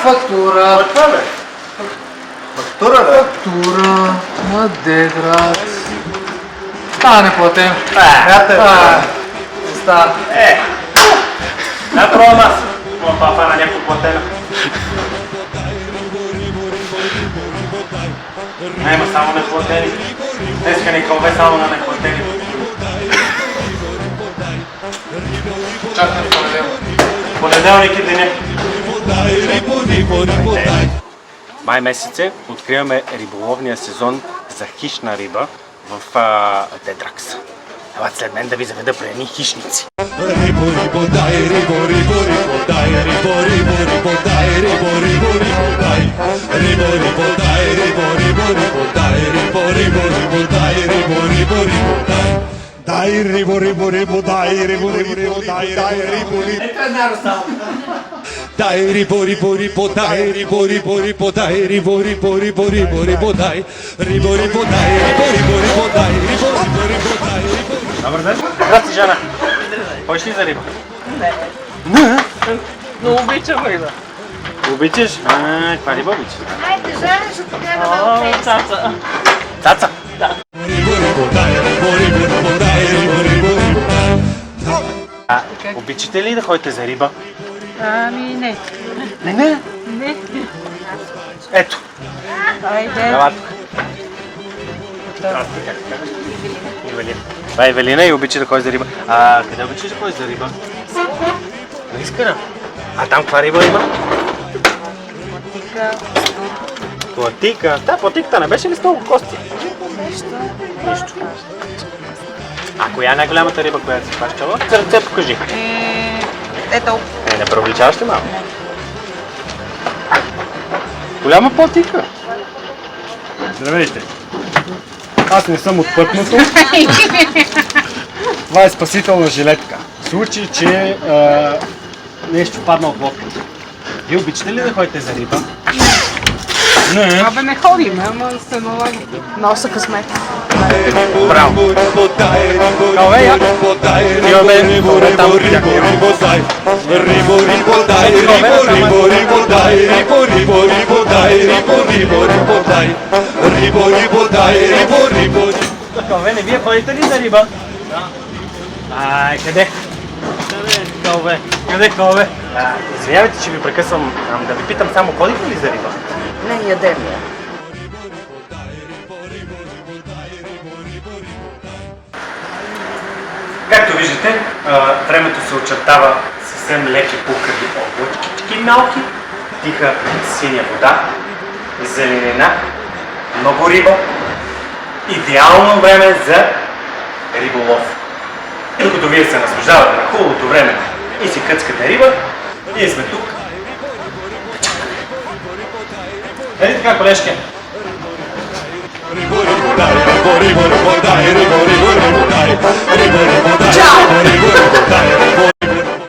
Фактура. Фактура? Ма де, брат? Стане платен. Стане. Да пробвам аз. Моя папа на някой платена. Няма само неплатени. Днеска ни кълбе само на неплатени. Чакай понеделник. Понеделник е деня. Май месеце откриваме риболовния сезон за хищна риба в Тетракс. Елате след мен да ви заведа при едни хищници. Dai ribo ribo ribo dai ribo ribo dai ribo dai ribo ribo ribo dai ribo ribo ribo dai ribo ribo ribo ribo ribo dai ribo ribo dai ribo ribo ribo dai ribo ribo ribo dai ribo. Добър ден. Здрасти, Жана. Ходиш ли за риба? Не. Но обичам риба. Обичаш? Каква риба обичаш? Хайде, Жана, ще ти гледам в текст. Цаца. Цаца? Обичате ли да ходите за риба? Ами не. Не. Не. Ето. Айде. Ела тук. Здрасти, как се казваш? Евелина. Това е Евелина и обича да ходи за риба. Къде обичаш да ходиш за риба? На Искъра. А там каква риба има? Платика. Платика. Да, платиката не беше ли с толкова кости? Нищо. А коя е най-голямата риба, която си хващала? За ръце покажи. Ето. Не преувеличаваш ли малко? Голяма платика. Здравейте. Аз не съм от пътното. Това е спасителна жилетка. В случай, че нещо падна от лодката. Вие обичате ли да ходите за риба? Не. Абе не ходим, ама се налага. Носа късмет. Браво. Калве, я. Имаме калве там. Калве, не вие ходите ли за риба? Да. Ай, къде? Калве. Къде Калве? Извинявайте, че ви прекъсвам. Да ви питам само, ходите ли за риба? Не ядем. Както виждате, времето се очертава съвсем леки покръви облачки малки, тиха синя вода, зеленина, много риба. Идеално време за риболов. Докато вие се наслаждавате на хубавото време и си къцкате риба, ние сме тук. Ели така, колежки? Ciao!